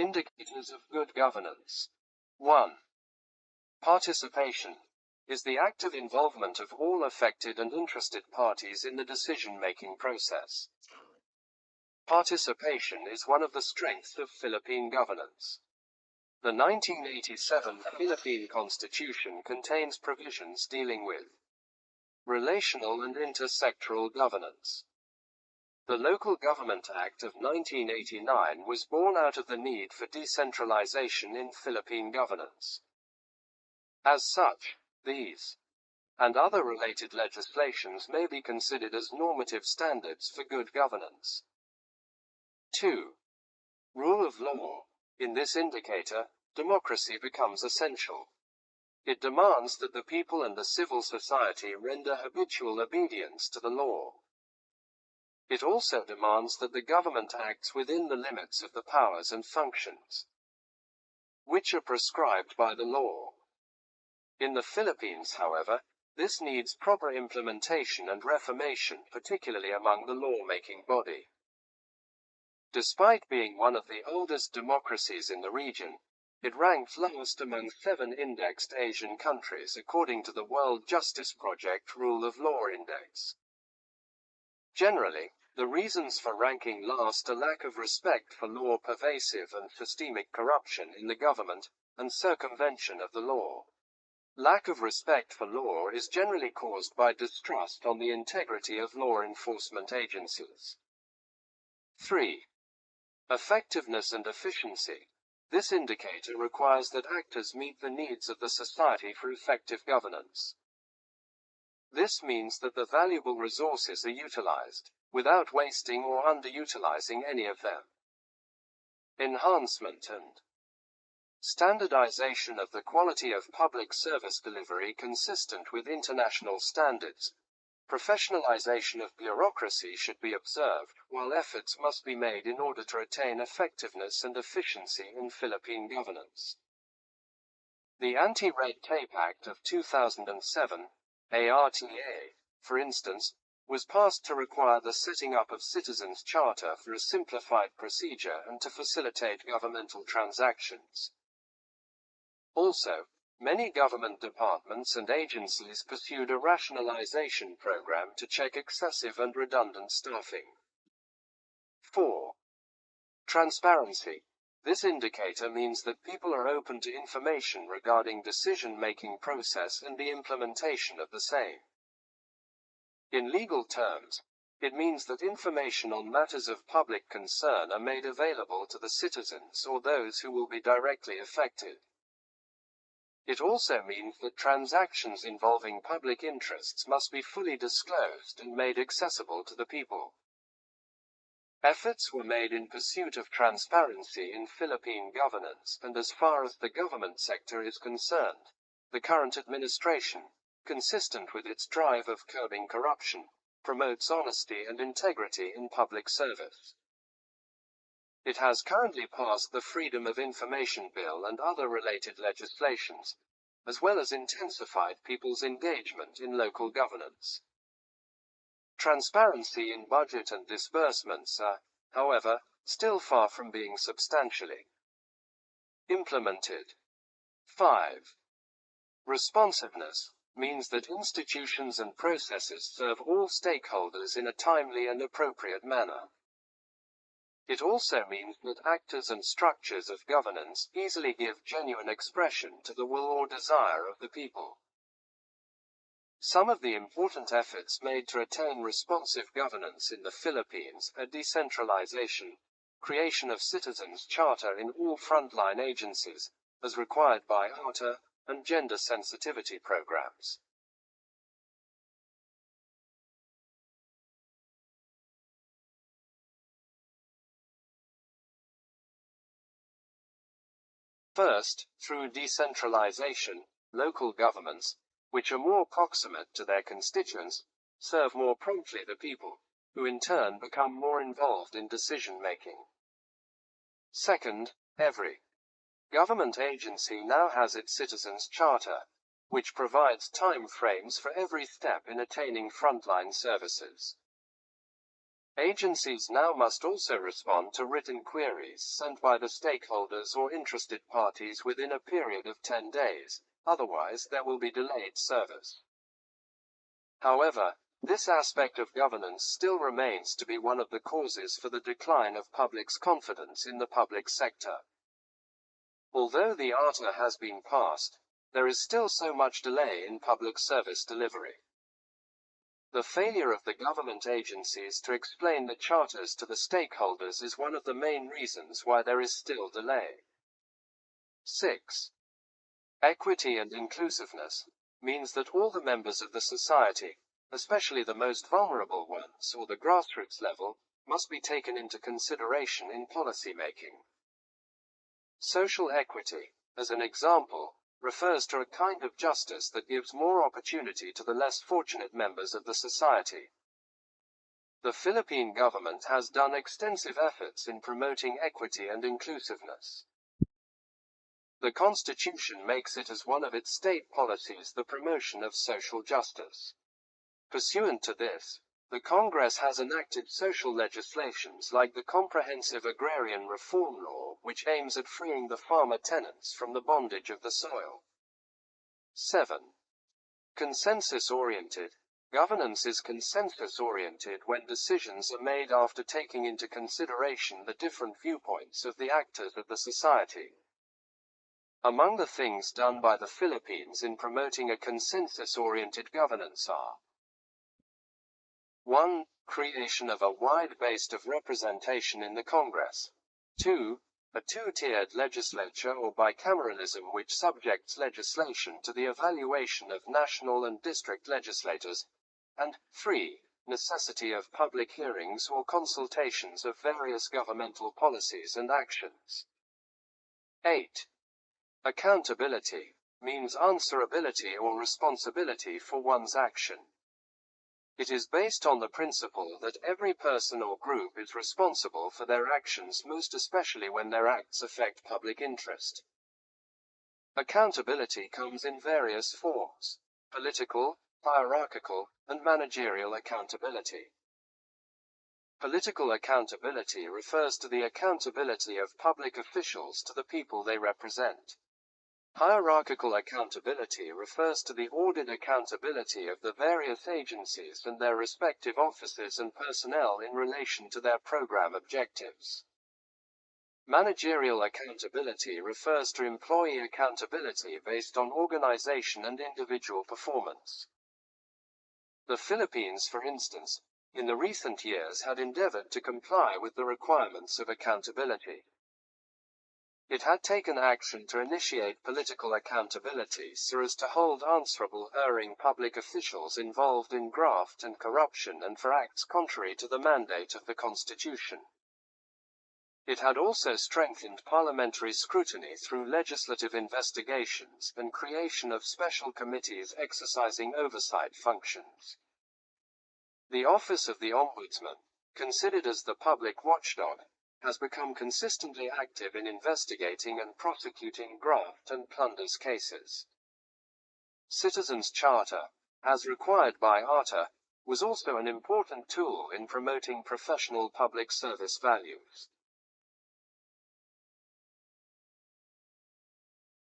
Indicators of good governance. 1. Participation is the active involvement of all affected and interested parties in the decision-making process. Participation is one of the strengths of Philippine governance. The 1987 Philippine Constitution contains provisions dealing with relational and intersectoral governance. The Local Government Act of 1989 was born out of the need for decentralization in Philippine governance. As such, these and other related legislations may be considered as normative standards for good governance. 2. Rule of law. In this indicator, democracy becomes essential. It demands that the people and the civil society render habitual obedience to the law. It also demands that the government acts within the limits of the powers and functions which are prescribed by the law. In the Philippines, however, this needs proper implementation and reformation, particularly among the law-making body. Despite being one of the oldest democracies in the region, it ranked last among 7 indexed Asian countries according to the World Justice Project Rule of Law Index. Generally, the reasons for ranking last are lack of respect for law, pervasive and systemic corruption in the government, and circumvention of the law. Lack of respect for law is generally caused by distrust on the integrity of law enforcement agencies. 3. Effectiveness and efficiency. This indicator requires that actors meet the needs of the society for effective governance. This means that the valuable resources are utilized, without wasting or underutilizing any of them. Enhancement and standardization of the quality of public service delivery consistent with international standards. Professionalization of bureaucracy should be observed, while efforts must be made in order to attain effectiveness and efficiency in Philippine governance. The Anti-Red Tape Act of 2007, ARTA, for instance, was passed to require the setting up of Citizens' Charter for a simplified procedure and to facilitate governmental transactions. Also, many government departments and agencies pursued a rationalization program to check excessive and redundant staffing. 4. Transparency. This indicator means that people are open to information regarding decision-making process and the implementation of the same. In legal terms, it means that information on matters of public concern are made available to the citizens or those who will be directly affected. It also means that transactions involving public interests must be fully disclosed and made accessible to the people. Efforts were made in pursuit of transparency in Philippine governance, and as far as the government sector is concerned, the current administration, consistent with its drive of curbing corruption, promotes honesty and integrity in public service. It has currently passed the Freedom of Information Bill and other related legislations, as well as intensified people's engagement in local governance. Transparency in budget and disbursements are, however, still far from being substantially implemented. 5. Responsiveness means that institutions and processes serve all stakeholders in a timely and appropriate manner. It also means that actors and structures of governance easily give genuine expression to the will or desire of the people. Some of the important efforts made to attain responsive governance in the Philippines are decentralization, creation of Citizens' Charter in all frontline agencies, as required by ARTA, and gender sensitivity programs. First, through decentralization, local governments, which are more proximate to their constituents, serve more promptly the people, who in turn become more involved in decision-making. Second, every government agency now has its Citizens' Charter, which provides time frames for every step in attaining frontline services. Agencies now must also respond to written queries sent by the stakeholders or interested parties within a period of 10 days, otherwise there will be delayed service. However, this aspect of governance still remains to be one of the causes for the decline of public's confidence in the public sector. Although the ARTA has been passed, there is still so much delay in public service delivery. The failure of the government agencies to explain the charters to the stakeholders is one of the main reasons why there is still delay. 6. Equity and inclusiveness means that all the members of the society, especially the most vulnerable ones or the grassroots level, must be taken into consideration in policy making. Social equity, as an example, refers to a kind of justice that gives more opportunity to the less fortunate members of the society. The Philippine government has done extensive efforts in promoting equity and inclusiveness. The Constitution makes it as one of its state policies the promotion of social justice. Pursuant to this, the Congress has enacted social legislations like the Comprehensive Agrarian Reform Law, which aims at freeing the farmer tenants from the bondage of the soil. 7. Consensus-oriented. Governance is consensus-oriented when decisions are made after taking into consideration the different viewpoints of the actors of the society. Among the things done by the Philippines in promoting a consensus-oriented governance are: 1. Creation of a wide base of representation in the Congress. 2. A two-tiered legislature or bicameralism which subjects legislation to the evaluation of national and district legislators. And 3. Necessity of public hearings or consultations of various governmental policies and actions. 8. Accountability means answerability or responsibility for one's action. It is based on the principle that every person or group is responsible for their actions, most especially when their acts affect public interest. Accountability comes in various forms: political, hierarchical, and managerial accountability. Political accountability refers to the accountability of public officials to the people they represent. Hierarchical accountability refers to the ordered accountability of the various agencies and their respective officers and personnel in relation to their program objectives. Managerial accountability refers to employee accountability based on organization and individual performance. The Philippines, for instance, in the recent years had endeavored to comply with the requirements of accountability. It had taken action to initiate political accountability so as to hold answerable erring public officials involved in graft and corruption and for acts contrary to the mandate of the Constitution. It had also strengthened parliamentary scrutiny through legislative investigations and creation of special committees exercising oversight functions. The office of the Ombudsman, considered as the public watchdog, has become consistently active in investigating and prosecuting graft and plunders cases. Citizens' Charter, as required by ARTA, was also an important tool in promoting professional public service values.